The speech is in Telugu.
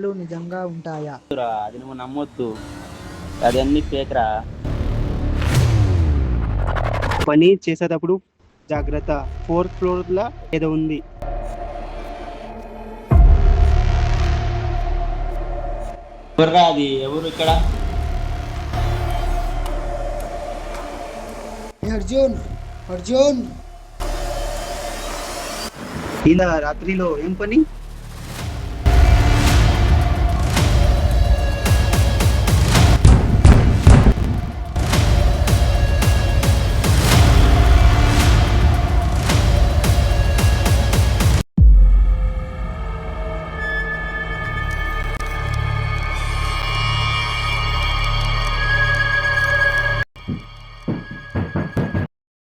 కథలు నిజంగా ఉంటాయా? అది నువ్వు నమ్మొద్దు, అది అన్ని ఫేక్ రా. పని చేసేటప్పుడు జాగ్రత్త, 4th ఫ్లోర్ లా ఏదో ఉంది. ఎవర్రా అది? ఎవరు ఇక్కడ? ఏ అర్జున్, అర్జున్! ఇలా రాత్రిలో ఏం పని?